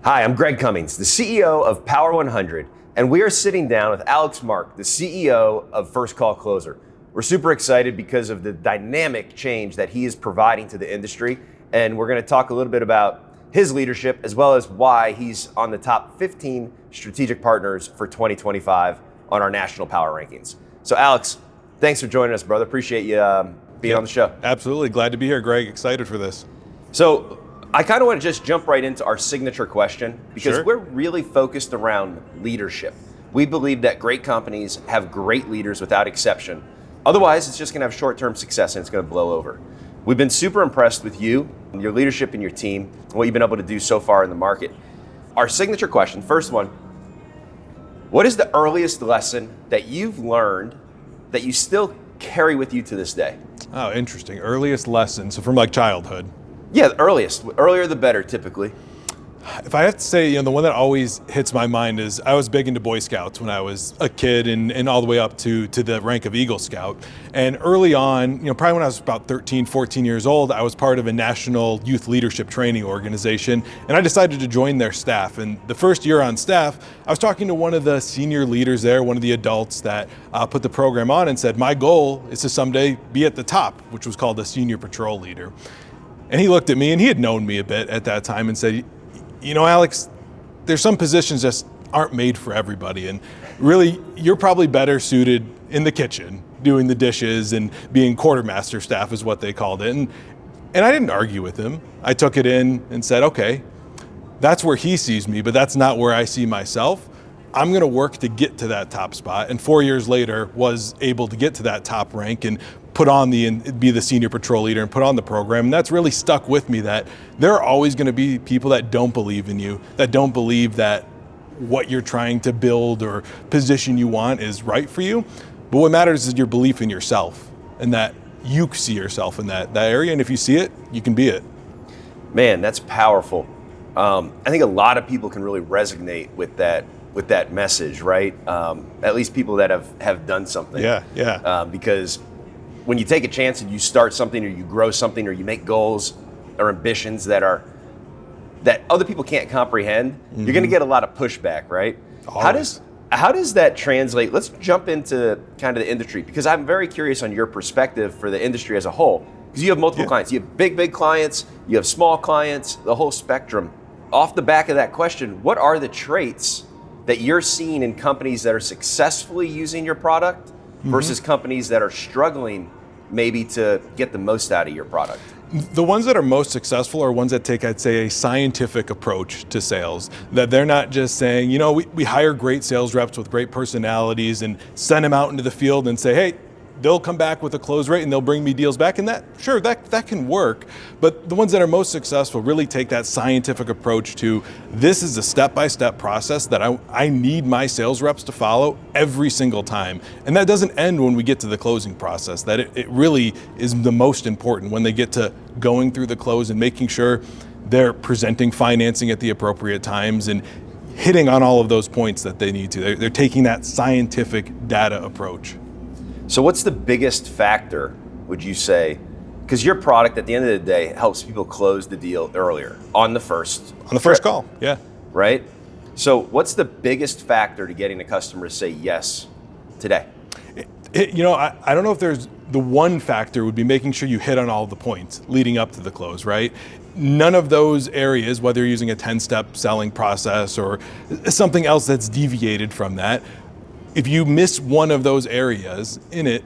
Hi, I'm Greg Cummings, the CEO of Power100, and we are sitting down with Alex Marck, the CEO of First Call Closer. We're super excited because of the dynamic change that he is providing to the industry, and we're going to talk a little bit about his leadership as well as why he's on the top 15 strategic partners for 2025 on our national power rankings. So Alex, thanks for joining us, brother. Appreciate you being on the show. Absolutely. Glad to be here, Greg. Excited for this. So I kind of want to just jump right into our signature question because Sure. we're really focused around leadership. We believe that great companies have great leaders without exception. Otherwise, it's just going to have short-term success and it's going to blow over. We've been super impressed with you, your leadership and your team, and what you've been able to do so far in the market. Our signature question, first one, what is the earliest lesson that you've learned that you still carry with you to this day? Oh, interesting. Earliest lesson. So from like childhood. Yeah, the earliest. Earlier the better, typically. If I have to say, the one that always hits my mind is I was big into Boy Scouts when I was a kid and all the way up to the rank of Eagle Scout. And early on, probably when I was about 13, 14 years old, I was part of a national youth leadership training organization, and I decided to join their staff. And the first year on staff, I was talking to one of the senior leaders there, one of the adults that put the program on, and said, my goal is to someday be at the top, which was called a senior patrol leader. And he looked at me, and he had known me a bit at that time, and said, Alex, there's some positions just aren't made for everybody. And really, you're probably better suited in the kitchen, doing the dishes and being quartermaster staff is what they called it. And I didn't argue with him. I took it in and said, okay, that's where he sees me, but that's not where I see myself. I'm going to work to get to that top spot. And 4 years later, was able to get to that top rank and be the senior patrol leader and put on the program. And that's really stuck with me, that there are always going to be people that don't believe in you, that don't believe that what you're trying to build or position you want is right for you. But what matters is your belief in yourself and that you see yourself in that area. And if you see it, you can be it. Man, that's powerful. I think a lot of people can really resonate with that message, right? At least people that have done something. Yeah. Because when you take a chance and you start something or you grow something or you make goals or ambitions that other people can't comprehend, you're going to get a lot of pushback, right? Always. How does that translate? Let's jump into kind of the industry, because I'm very curious on your perspective for the industry as a whole, because you have multiple clients. You have big clients, you have small clients, the whole spectrum. Off the back of that question, what are the traits that you're seeing in companies that are successfully using your product versus companies that are struggling maybe to get the most out of your product? The ones that are most successful are ones that take, I'd say, a scientific approach to sales. That they're not just saying, we hire great sales reps with great personalities and send them out into the field and say, hey, they'll come back with a close rate and they'll bring me deals back. And that can work. But the ones that are most successful really take that scientific approach to, this is a step-by-step process that I need my sales reps to follow every single time. And that doesn't end when we get to the closing process. That it really is the most important when they get to going through the close and making sure they're presenting financing at the appropriate times and hitting on all of those points that they need to. They're taking that scientific data approach. So what's the biggest factor, would you say? Because your product at the end of the day helps people close the deal earlier on the first call. Yeah. Right? So what's the biggest factor to getting a customer to say yes today? I don't know if there's the one factor would be making sure you hit on all the points leading up to the close, right? None of those areas, whether you're using a 10-step selling process or something else that's deviated from that, if you miss one of those areas in it,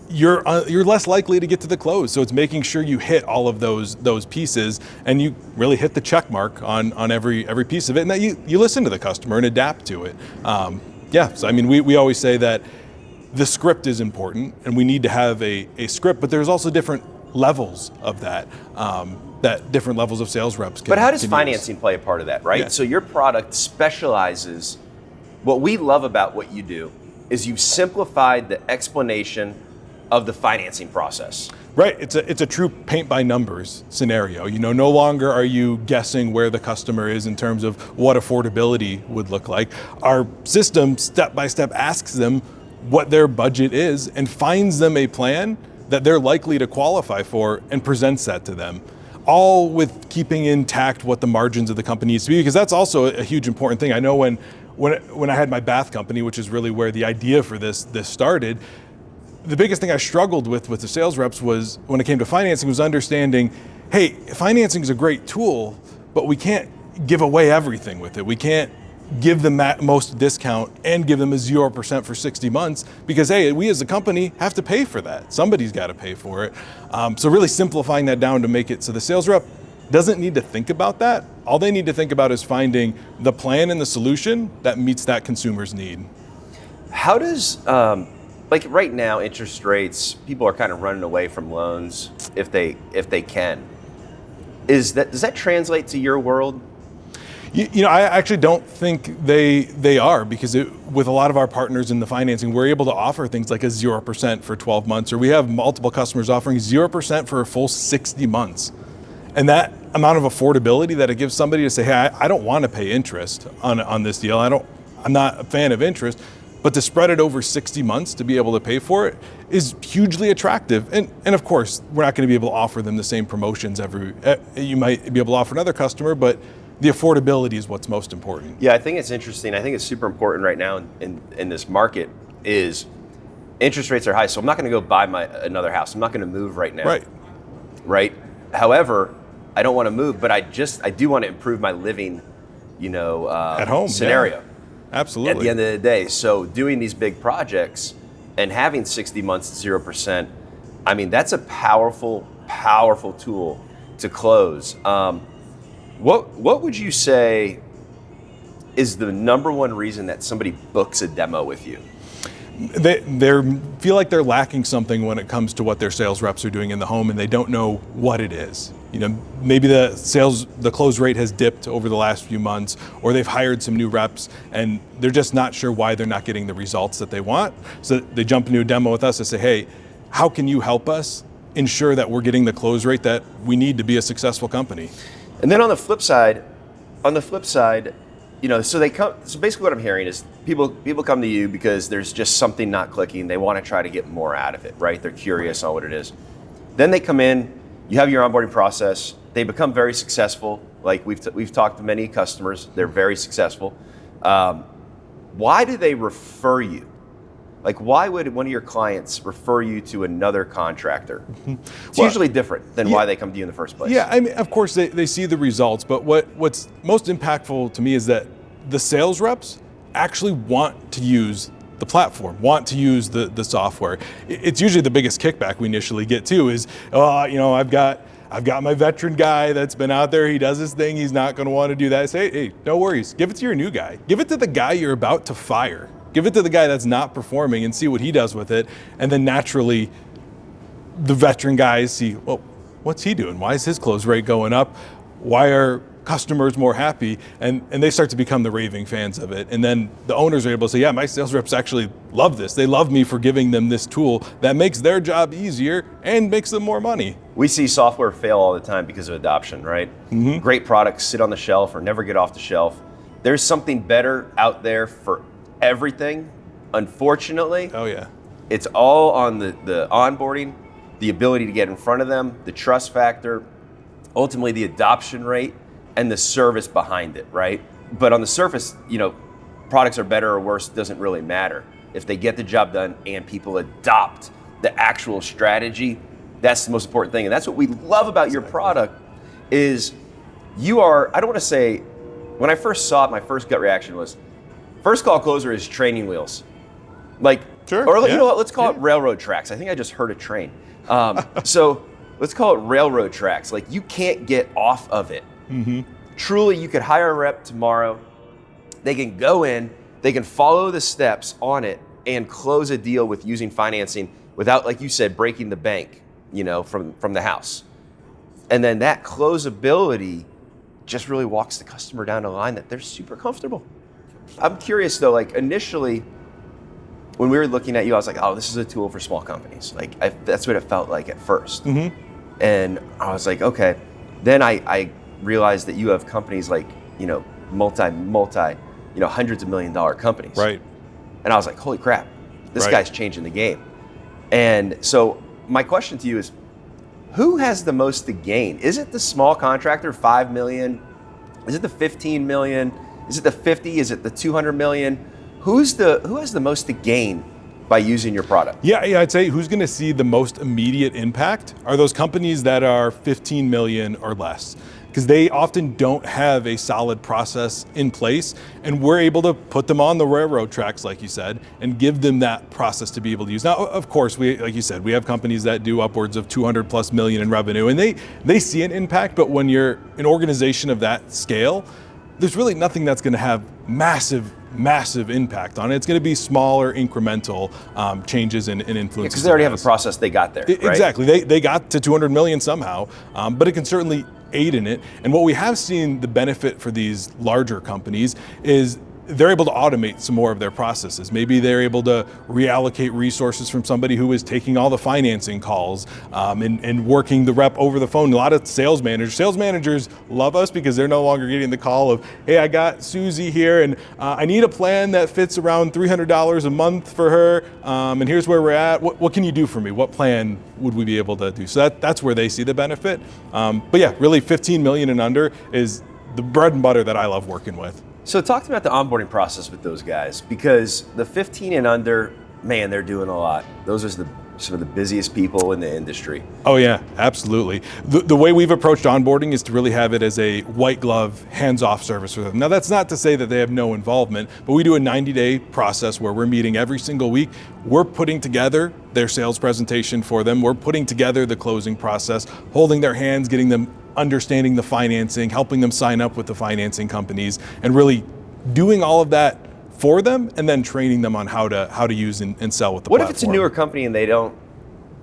you're less likely to get to the close. So it's making sure you hit all of those pieces and you really hit the check mark on every piece of it, and that you listen to the customer and adapt to it. So we always say that the script is important and we need to have a script, but there's also different levels of that different levels of sales reps can. But how does financing play a part of that, right? Yeah. So your product specializes. What we love about what you do is you've simplified the explanation of the financing process. Right, it's a true paint by numbers scenario. No longer are you guessing where the customer is in terms of what affordability would look like. Our system step by step asks them what their budget is and finds them a plan that they're likely to qualify for and presents that to them. all with keeping intact what the margins of the company needs to be, because that's also a huge important thing. I know when I had my bath company, which is really where the idea for this started, the biggest thing I struggled with the sales reps was, when it came to financing, was understanding, hey, financing is a great tool, but we can't give away everything with it. We can't give them that most discount and give them a 0% for 60 months because, hey, we as a company have to pay for that. Somebody's got to pay for it. So really simplifying that down to make it so the sales rep doesn't need to think about that. All they need to think about is finding the plan and the solution that meets that consumer's need. How does, like right now, interest rates, people are kind of running away from loans if they can. Does that translate to your world? You know, I actually don't think they are, because with a lot of our partners in the financing, we're able to offer things like a 0% for 12 months, or we have multiple customers offering 0% for a full 60 months. And that amount of affordability that it gives somebody to say, hey, I don't want to pay interest on this deal. I'm not a fan of interest, but to spread it over 60 months to be able to pay for it is hugely attractive. And of course, we're not going to be able to offer them the same promotions you might be able to offer another customer, but the affordability is what's most important. Yeah, I think it's interesting. I think it's super important right now in this market is interest rates are high. So I'm not going to go buy another house. I'm not going to move right now. Right. However, I don't want to move, but I do want to improve my living, at home scenario. Yeah. Absolutely. At the end of the day. So doing these big projects and having 60 months at 0%, I mean, that's a powerful, powerful tool to close. What would you say is the number one reason that somebody books a demo with you? They feel like they're lacking something when it comes to what their sales reps are doing in the home, and they don't know what it is. Maybe the close rate has dipped over the last few months, or they've hired some new reps and they're just not sure why they're not getting the results that they want. So they jump into a demo with us and say, hey, how can you help us ensure that we're getting the close rate that we need to be a successful company? And then on the flip side, so basically what I'm hearing is people come to you because there's just something not clicking. They want to try to get more out of it, right? They're curious on what it is. Then they come in, you have your onboarding process. They become very successful. Like we've talked to many customers, they're very successful. Why do they refer you? Like, why would one of your clients refer you to another contractor? It's usually different than why they come to you in the first place. Yeah, I mean, of course they see the results, but what's most impactful to me is that the sales reps actually want to use the platform, want to use the software. It's usually the biggest kickback we initially get too is, I've got my veteran guy that's been out there, he does his thing, he's not gonna want to do that. I say, hey, no worries, give it to your new guy. Give it to the guy you're about to fire. Give it to the guy that's not performing and see what he does with it. And then naturally, the veteran guys see, well, what's he doing? Why is his close rate going up? Why are customers more happy? And they start to become the raving fans of it. And then the owners are able to say, yeah, my sales reps actually love this. They love me for giving them this tool that makes their job easier and makes them more money. We see software fail all the time because of adoption, right? Mm-hmm. Great products sit on the shelf or never get off the shelf. There's something better out there for everything. Unfortunately, it's all on the onboarding, the ability to get in front of them, the trust factor, ultimately the adoption rate, and the service behind it, right? But on the surface, products are better or worse, doesn't really matter. If they get the job done and people adopt the actual strategy, that's the most important thing. And that's what we love about your product is I don't want to say, when I first saw it, my first gut reaction was, first call closer is training wheels. You know what, let's call it railroad tracks. I think I just heard a train. So let's call it railroad tracks. Like, you can't get off of it. Mm-hmm. Truly, you could hire a rep tomorrow. They can go in, they can follow the steps on it and close a deal with using financing without, like you said, breaking the bank, from the house. And then that closability just really walks the customer down a line that they're super comfortable. I'm curious though, like initially when we were looking at you, I was like, oh, this is a tool for small companies. That's what it felt like at first. Mm-hmm. And I was like, okay. Then I realized that you have companies like, multi, hundreds of $1 million companies. Right. And I was like, holy crap, this guy's changing the game. And so my question to you is, who has the most to gain? Is it the small contractor, 5 million? Is it the 15 million? Is it the 50? Is it the 200 million? Who has the most to gain by using your product? Yeah, I'd say who's going to see the most immediate impact are those companies that are 15 million or less, because they often don't have a solid process in place, and we're able to put them on the railroad tracks, like you said, and give them that process to be able to use. Now, of course, like you said, we have companies that do upwards of 200 plus million in revenue, and they see an impact, but when you're an organization of that scale, there's really nothing that's going to have massive impact on it. It's going to be smaller incremental changes and influences. Because they already have a process they got there, right? Exactly. They got to 200 million somehow, but it can certainly aid in it. And what we have seen the benefit for these larger companies is they're able to automate some more of their processes. Maybe they're able to reallocate resources from somebody who is taking all the financing calls and working the rep over the phone. A lot of sales managers love us because they're no longer getting the call of, hey, I got Susie here and I need a plan that fits around $300 a month for her, and here's where we're at. What can you do for me? What plan would we be able to do? So that's where they see the benefit. But yeah, really 15 million and under is the bread and butter that I love working with. So talk to me about the onboarding process with those guys, because the 15 and under, man, they're doing a lot. Those are some of the busiest people in the industry. Oh yeah, absolutely. The way we've approached onboarding is to really have it as a white glove, hands-off service for them. Now that's not to say that they have no involvement, but we do a 90-day process where we're meeting every single week. We're putting together their sales presentation for them. We're putting together the closing process, holding their hands, getting them understanding the financing, helping them sign up with the financing companies, and really doing all of that for them, and then training them on how to use and sell with the platform. What if it's a newer company and they don't,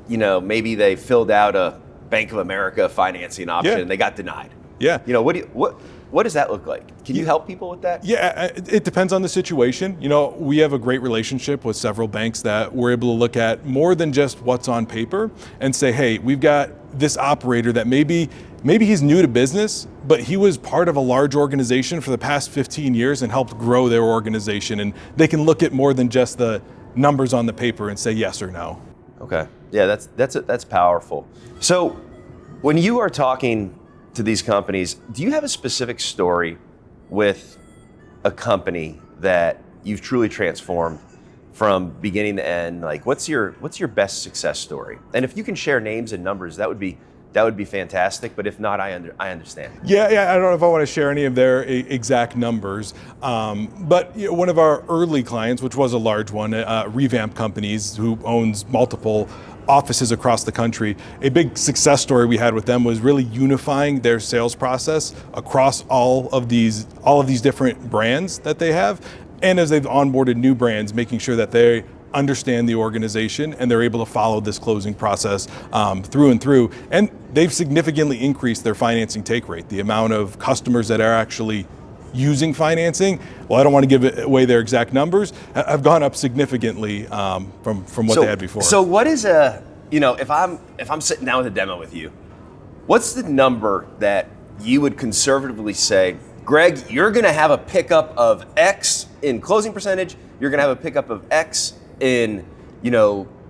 maybe they filled out a Bank of America financing option and they got denied? Yeah. What does that look like? Can you help people with that? Yeah, it depends on the situation. We have a great relationship with several banks that we're able to look at more than just what's on paper and say, hey, we've got this operator that maybe he's new to business, but he was part of a large organization for the past 15 years and helped grow their organization. And they can look at more than just the numbers on the paper and say yes or no. Okay. Yeah, that's powerful. So when you are talking to these companies, do you have a specific story with a company that you've truly transformed from beginning to end? Like, what's your best success story? And if you can share names and numbers, that would be fantastic. But if not, I understand. Yeah. I don't know if I want to share any of their exact numbers. But one of our early clients, which was a large one, Revamp Companies, who owns multiple offices across the country, a big success story we had with them was really unifying their sales process across all of these different brands that they have. And as they've onboarded new brands, making sure that they understand the organization and they're able to follow this closing process through and through. And they've significantly increased their financing take rate. The amount of customers that are actually using financing, well, I don't want to give away their exact numbers, have gone up significantly from what they had before. So what is if I'm sitting down with a demo with you, what's the number that you would conservatively say, Greg, you're going to have a pickup of X in closing percentage, you're going to have a pickup of X in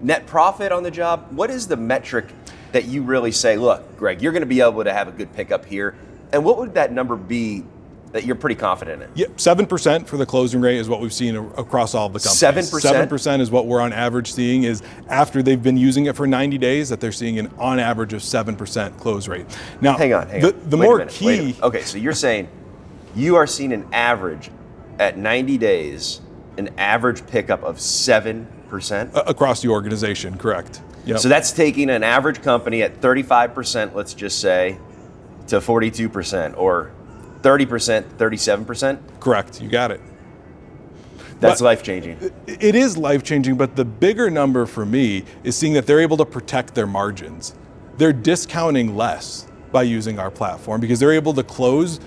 net profit on the job? What is the metric that you really say, look, Greg, you're going to be able to have a good pickup here? And what would that number be that you're pretty confident in? Yeah, 7% for the closing rate is what we've seen across all the companies. 7%? 7% is what we're on average seeing, is after they've been using it for 90 days that they're seeing an on average of 7% close rate. Now, hang on. The more key. Okay, so you're saying you are seeing an average at 90 days, an average pickup of 7%? Across the organization, correct. Yep. So that's taking an average company at 35%, let's just say, to 42%, or 30%, 37%? Correct, you got it. That's life-changing. It is life-changing, but the bigger number for me is seeing that they're able to protect their margins. They're discounting less by using our platform because they're able to close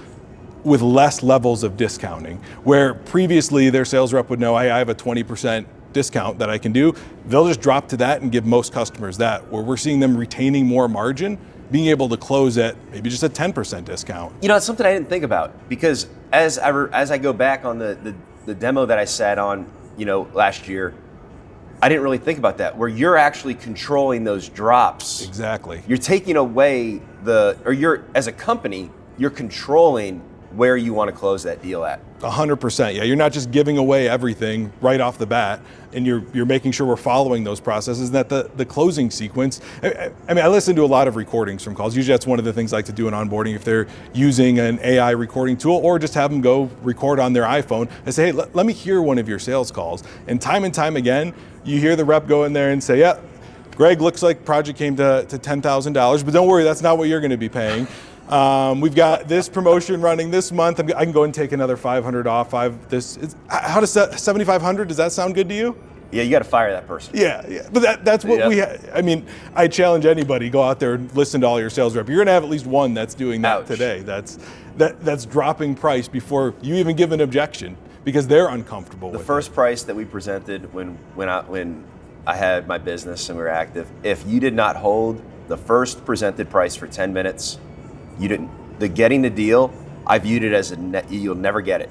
with less levels of discounting, where previously their sales rep would know, I have a 20% discount that I can do. They'll just drop to that and give most customers that, where we're seeing them retaining more margin, being able to close at maybe just a 10% discount. It's something I didn't think about, because as I go back on the demo that I sat on, last year, I didn't really think about that, where you're actually controlling those drops. Exactly. You're taking away you're, as a company, you're controlling where you want to close that deal at. 100%. Yeah, you're not just giving away everything right off the bat, and you're making sure we're following those processes, and that the closing sequence. I mean, I listen to a lot of recordings from calls. Usually that's one of the things I like to do in onboarding if they're using an AI recording tool, or just have them go record on their iPhone and say, hey, let me hear one of your sales calls. And time again, you hear the rep go in there and say, yeah, Greg, looks like project came to $10,000, but don't worry, that's not what you're going to be paying. We've got this promotion running this month. I can go and take another 500 off. How does 7,500? Does that sound good to you? Yeah, you got to fire that person. Yeah. But that's what I mean, I challenge anybody, go out there and listen to all your sales rep. You're going to have at least one that's doing that today. That's dropping price before you even give an objection because they're uncomfortable with it. The first price that we presented when I had my business and we were active, if you did not hold the first presented price for 10 minutes, getting the deal, I viewed it as you'll never get it.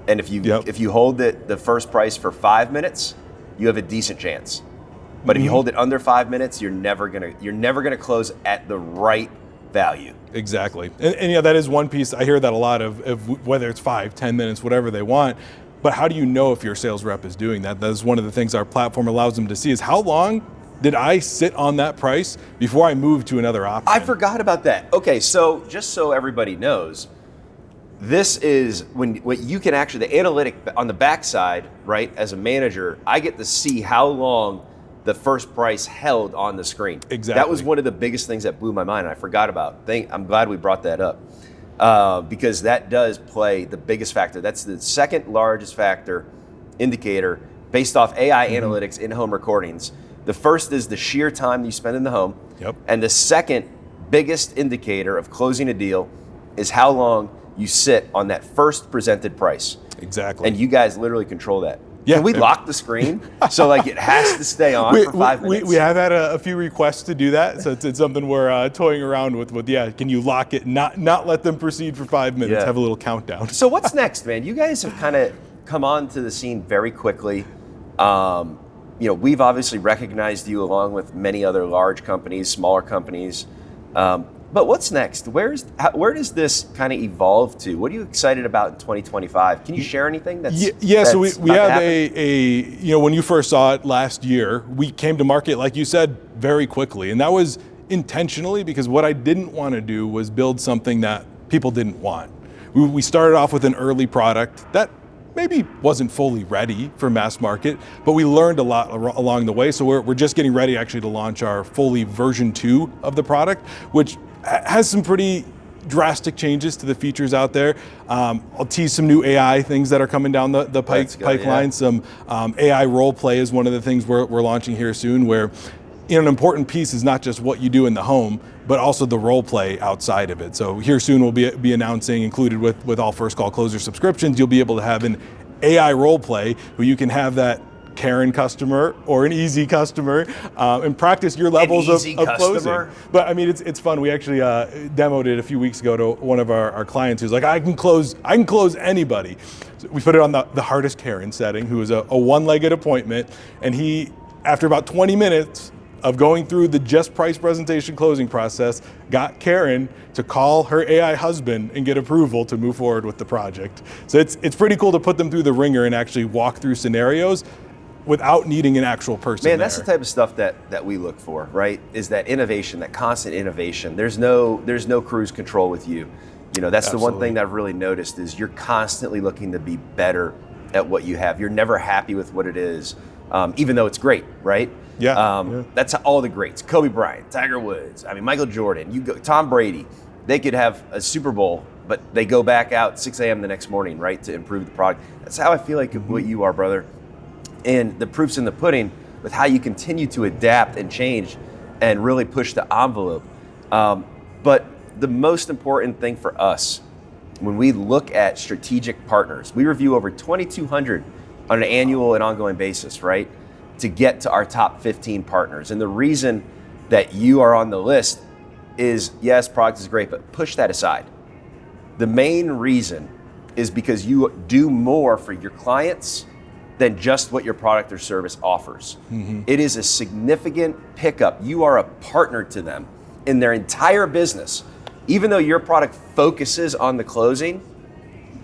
And if you hold the first price for 5 minutes, you have a decent chance. But if you hold it under 5 minutes, you're never gonna close at the right value. Exactly. And yeah, that is one piece. I hear that a lot of whether it's 5, 10 minutes, whatever they want. But how do you know if your sales rep is doing that? That is one of the things our platform allows them to see is how long did I sit on that price before I move to another option? I forgot about that. Okay, so just so everybody knows, this is what you can actually, the analytic on the backside, right, as a manager, I get to see how long the first price held on the screen. Exactly. That was one of the biggest things that blew my mind, and I forgot about. I'm glad we brought that up because that does play the biggest factor. That's the second largest indicator based off AI analytics in home recordings. The first is the sheer time you spend in the home. Yep. And the second biggest indicator of closing a deal is how long you sit on that first presented price. Exactly. And you guys literally control that. Yeah. Can we lock the screen so like it has to stay on for 5 minutes? We have had a few requests to do that, so it's something we're toying around with. Yeah, can you lock it? Not let them proceed for 5 minutes. Yeah. Have a little countdown. So what's next, man? You guys have kind of come onto the scene very quickly. We've obviously recognized you along with many other large companies, smaller companies. But what's next? Where does this kind of evolve to? What are you excited about in 2025? Can you share anything? So we have when you first saw it last year, we came to market, like you said, very quickly. And that was intentionally because what I didn't want to do was build something that people didn't want. We started off with an early product that maybe wasn't fully ready for mass market, but we learned a lot along the way. So we're just getting ready actually to launch our fully version 2 of the product, which has some pretty drastic changes to the features out there. I'll tease some new AI things that are coming down the pipeline. Some AI role play is one of the things we're launching here soon, where an important piece is not just what you do in the home, but also the role play outside of it. So here soon we'll be announcing, included with all First Call Closer subscriptions, you'll be able to have an AI role play where you can have that Karen customer or an easy customer and practice your levels of closing. But I mean, it's fun. We actually demoed it a few weeks ago to one of our clients who's like, I can close anybody. So we put it on the hardest Karen setting, who was a one-legged appointment, and he, after about 20 minutes of going through the just price presentation closing process, got Karen to call her AI husband and get approval to move forward with the project. So it's pretty cool to put them through the ringer and actually walk through scenarios without needing an actual person. Man, that's the type of stuff that we look for, right? Is that innovation, that constant innovation. There's no cruise control with you. That's the one thing that I've really noticed is you're constantly looking to be better at what you have. You're never happy with what it is, even though it's great, right? Yeah. That's all the greats. Kobe Bryant, Tiger Woods, Michael Jordan, Tom Brady. They could have a Super Bowl, but they go back out 6 a.m. the next morning, right, to improve the product. That's how I feel like what you are, brother. And the proof's in the pudding with how you continue to adapt and change and really push the envelope. But the most important thing for us, when we look at strategic partners, we review over 2,200 on an annual and ongoing basis, right, to get to our top 15 partners. And the reason that you are on the list is, yes, product is great, but push that aside. The main reason is because you do more for your clients than just what your product or service offers. It is a significant pickup. You are a partner to them in their entire business. Even though your product focuses on the closing,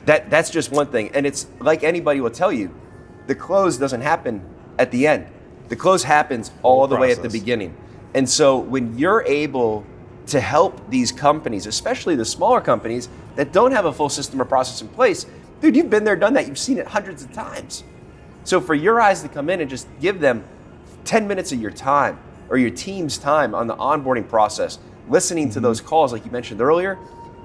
that's just one thing. And it's like anybody will tell you, the close doesn't happen at the end. The close happens all the way at the beginning. And so when you're able to help these companies, especially the smaller companies that don't have a full system or process in place, dude, you've been there, done that. You've seen it hundreds of times. So for your eyes to come in and just give them 10 minutes of your time or your team's time on the onboarding process, listening to those calls like you mentioned earlier,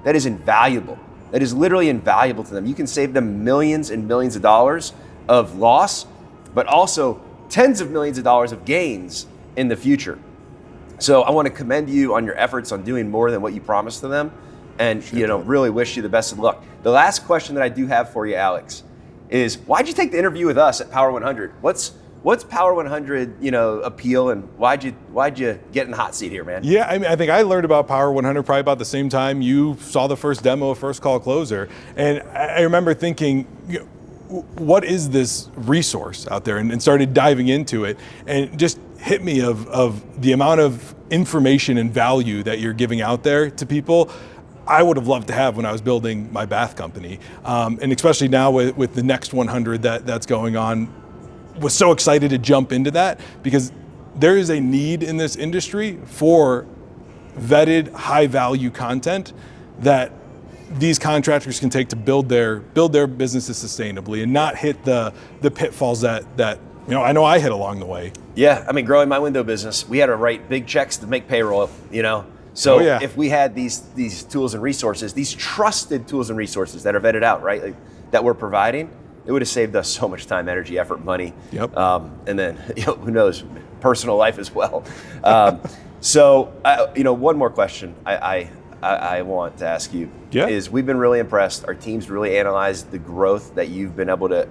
that is invaluable. That is literally invaluable to them. You can save them millions and millions of dollars of loss, but also tens of millions of dollars of gains in the future. So I want to commend you on your efforts on doing more than what you promised to them, and really wish you the best of luck. The last question that I do have for you, Alex, is why'd you take the interview with us at Power 100? What's Power 100, appeal, and why'd you get in the hot seat here, man? Yeah, I think I learned about Power 100 probably about the same time you saw the first demo of First Call Closer, and I remember thinking, what is this resource out there, and started diving into it, and it just hit me of the amount of information and value that you're giving out there to people. I would have loved to have when I was building my bath company, and especially now with the next 100 that's going on. Was so excited to jump into that because there is a need in this industry for vetted, high value content that these contractors can take to build their businesses sustainably and not hit the pitfalls that I know I hit along the way. Yeah, growing my window business, we had to write big checks to make payroll, So if we had these tools and resources, these trusted tools and resources that are vetted out, right, that we're providing, it would have saved us so much time, energy, effort, money. Yep. And then, who knows, personal life as well. One more question I want to ask you is we've been really impressed. Our team's really analyzed the growth that you've been able to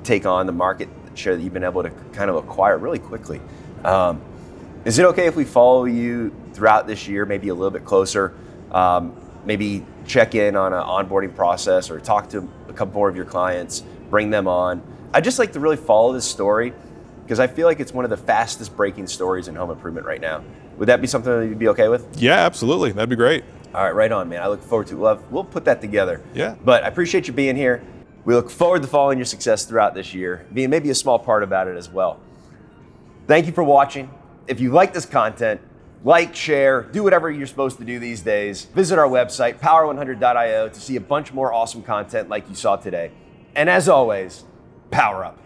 take on, the market share that you've been able to kind of acquire really quickly. Is it okay if we follow you throughout this year, maybe a little bit closer, maybe check in on an onboarding process or talk to a couple more of your clients, bring them on? I'd just like to really follow this story because I feel like it's one of the fastest breaking stories in home improvement right now. Would that be something that you'd be okay with? Yeah, absolutely. That'd be great. All right, right on, man. I look forward to it. We'll put that together. Yeah. But I appreciate you being here. We look forward to following your success throughout this year, being maybe a small part about it as well. Thank you for watching. If you like this content, like, share, do whatever you're supposed to do these days. Visit our website, power100.io, to see a bunch more awesome content like you saw today. And as always, power up.